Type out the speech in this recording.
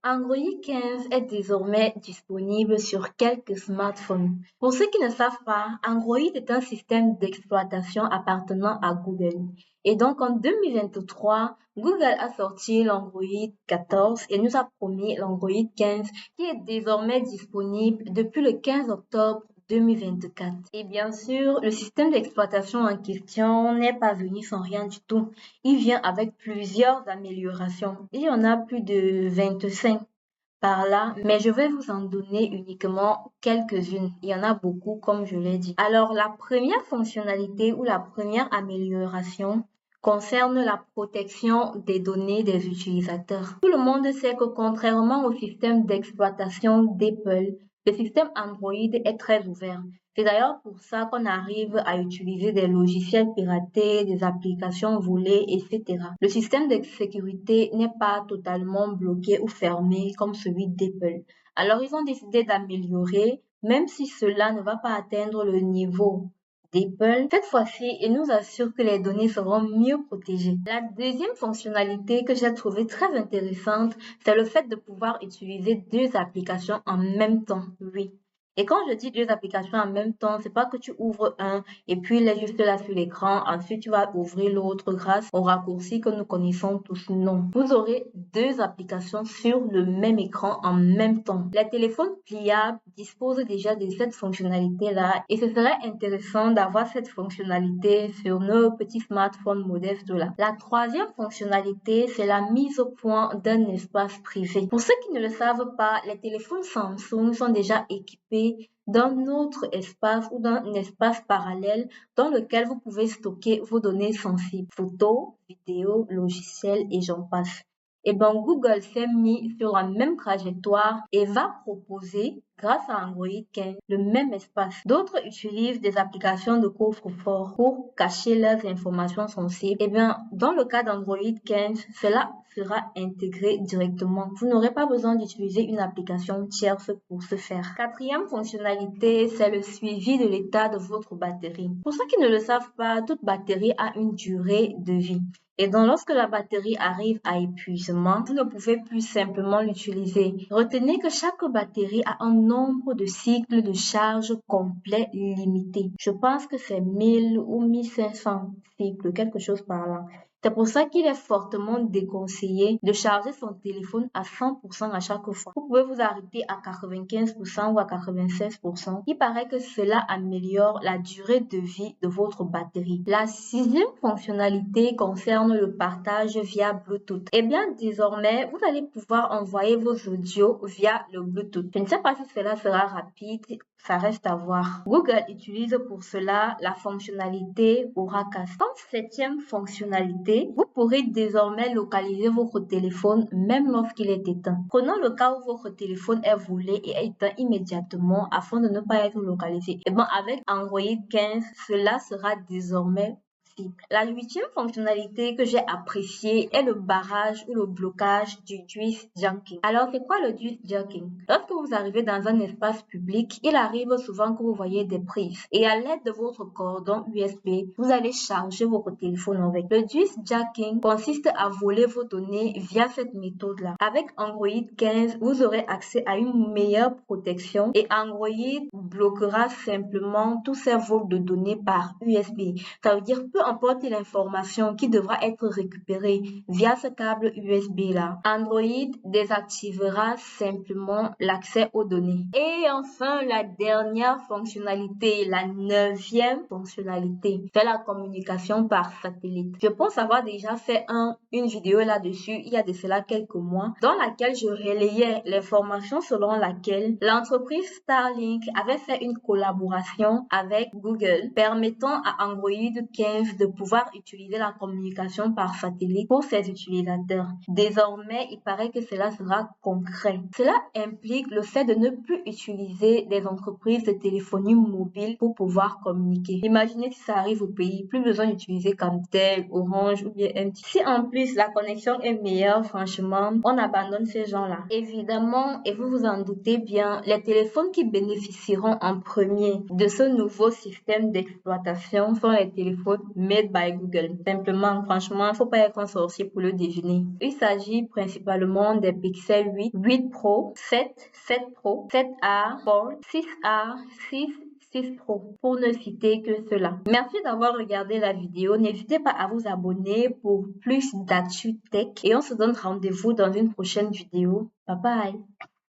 Android 15 est désormais disponible sur quelques smartphones. Pour ceux qui ne savent pas, Android est un système d'exploitation appartenant à Google. Et donc en 2023, Google a sorti l'Android 14 et nous a promis l'Android 15 qui est désormais disponible depuis le 15 octobre 2024. Et bien sûr, le système d'exploitation en question n'est pas venu sans rien du tout. Il vient avec plusieurs améliorations. Il y en a plus de 25 par là, mais je vais vous en donner uniquement quelques-unes. Il y en a beaucoup, comme je l'ai dit. Alors, la première fonctionnalité ou la première amélioration concerne la protection des données des utilisateurs. Tout le monde sait que contrairement au système d'exploitation d'Apple, le système Android est très ouvert. C'est d'ailleurs pour ça qu'on arrive à utiliser des logiciels piratés, des applications volées, etc. Le système de sécurité n'est pas totalement bloqué ou fermé comme celui d'Apple. Alors, ils ont décidé d'améliorer, même si cela ne va pas atteindre le niveau d'Apple. Cette fois-ci, il nous assure que les données seront mieux protégées. La deuxième fonctionnalité que j'ai trouvée très intéressante, c'est le fait de pouvoir utiliser deux applications en même temps. Oui. Et quand je dis deux applications en même temps, c'est pas que tu ouvres un et puis il est juste là sur l'écran. Ensuite, tu vas ouvrir l'autre grâce au raccourci que nous connaissons tous. Non. Vous aurez deux applications sur le même écran en même temps. Les téléphones pliables disposent déjà de cette fonctionnalité-là et ce serait intéressant d'avoir cette fonctionnalité sur nos petits smartphones modestes là. La troisième fonctionnalité, c'est la mise au point d'un espace privé. Pour ceux qui ne le savent pas, les téléphones Samsung sont déjà équipés d'un autre espace ou d'un espace parallèle dans lequel vous pouvez stocker vos données sensibles, photos, vidéos, logiciels et j'en passe. Et bien, Google s'est mis sur la même trajectoire et va proposer, grâce à Android 15, le même espace. D'autres utilisent des applications de coffre-fort pour cacher leurs informations sensibles. Et bien, dans le cas d'Android 15, cela sera intégré directement. Vous n'aurez pas besoin d'utiliser une application tierce pour ce faire. Quatrième fonctionnalité, c'est le suivi de l'état de votre batterie. Pour ceux qui ne le savent pas, toute batterie a une durée de vie. Et donc, lorsque la batterie arrive à épuisement, vous ne pouvez plus simplement l'utiliser. Retenez que chaque batterie a un nombre de cycles de charge complet limité. Je pense que c'est 1000 ou 1500 cycles, quelque chose par là. C'est pour ça qu'il est fortement déconseillé de charger son téléphone à 100% à chaque fois. Vous pouvez vous arrêter à 95% ou à 96%. Il paraît que cela améliore la durée de vie de votre batterie. La sixième fonctionnalité concerne le partage via Bluetooth. Eh bien, désormais, vous allez pouvoir envoyer vos audios via le Bluetooth. Je ne sais pas si cela sera rapide, ça reste à voir. Google utilise pour cela la fonctionnalité Auracast. Comme septième fonctionnalité, vous pourrez désormais localiser votre téléphone même lorsqu'il est éteint. Prenons le cas où votre téléphone est volé et est éteint immédiatement afin de ne pas être localisé. Et bien, avec Android 15, cela sera désormais possible. La huitième fonctionnalité que j'ai appréciée est le barrage ou le blocage du juice jacking. Alors, c'est quoi le juice jacking? Lorsque vous arrivez dans un espace public, il arrive souvent que vous voyez des prises et à l'aide de votre cordon USB, vous allez charger votre téléphone avec. Le juice jacking consiste à voler vos données via cette méthode-là. Avec Android 15, vous aurez accès à une meilleure protection et Android bloquera simplement tous ces vols de données par USB. Ça veut dire peu importe l'information qui devra être récupérée via ce câble USB-là, Android désactivera simplement l'accès aux données. Et enfin, la dernière fonctionnalité, la neuvième fonctionnalité, c'est la communication par satellite. Je pense avoir déjà fait une vidéo là-dessus il y a de cela quelques mois, dans laquelle je relayais l'information selon laquelle l'entreprise Starlink avait fait une collaboration avec Google permettant à Android 15 de pouvoir utiliser la communication par satellite pour ses utilisateurs. Désormais, il paraît que cela sera concret. Cela implique le fait de ne plus utiliser des entreprises de téléphonie mobile pour pouvoir communiquer. Imaginez si ça arrive au pays, plus besoin d'utiliser Camtel, Orange ou bien MTN. Si en plus la connexion est meilleure, franchement, on abandonne ces gens-là. Évidemment, et vous vous en doutez bien, les téléphones qui bénéficieront en premier de ce nouveau système d'exploitation sont les téléphones made by Google. Simplement, franchement, il ne faut pas être un sorcier pour le deviner. Il s'agit principalement des Pixel 8, 8 Pro, 7, 7 Pro, 7A, 4, 6A, 6 Pro, pour ne citer que cela. Merci d'avoir regardé la vidéo. N'hésitez pas à vous abonner pour plus d'actu tech et on se donne rendez-vous dans une prochaine vidéo. Bye bye.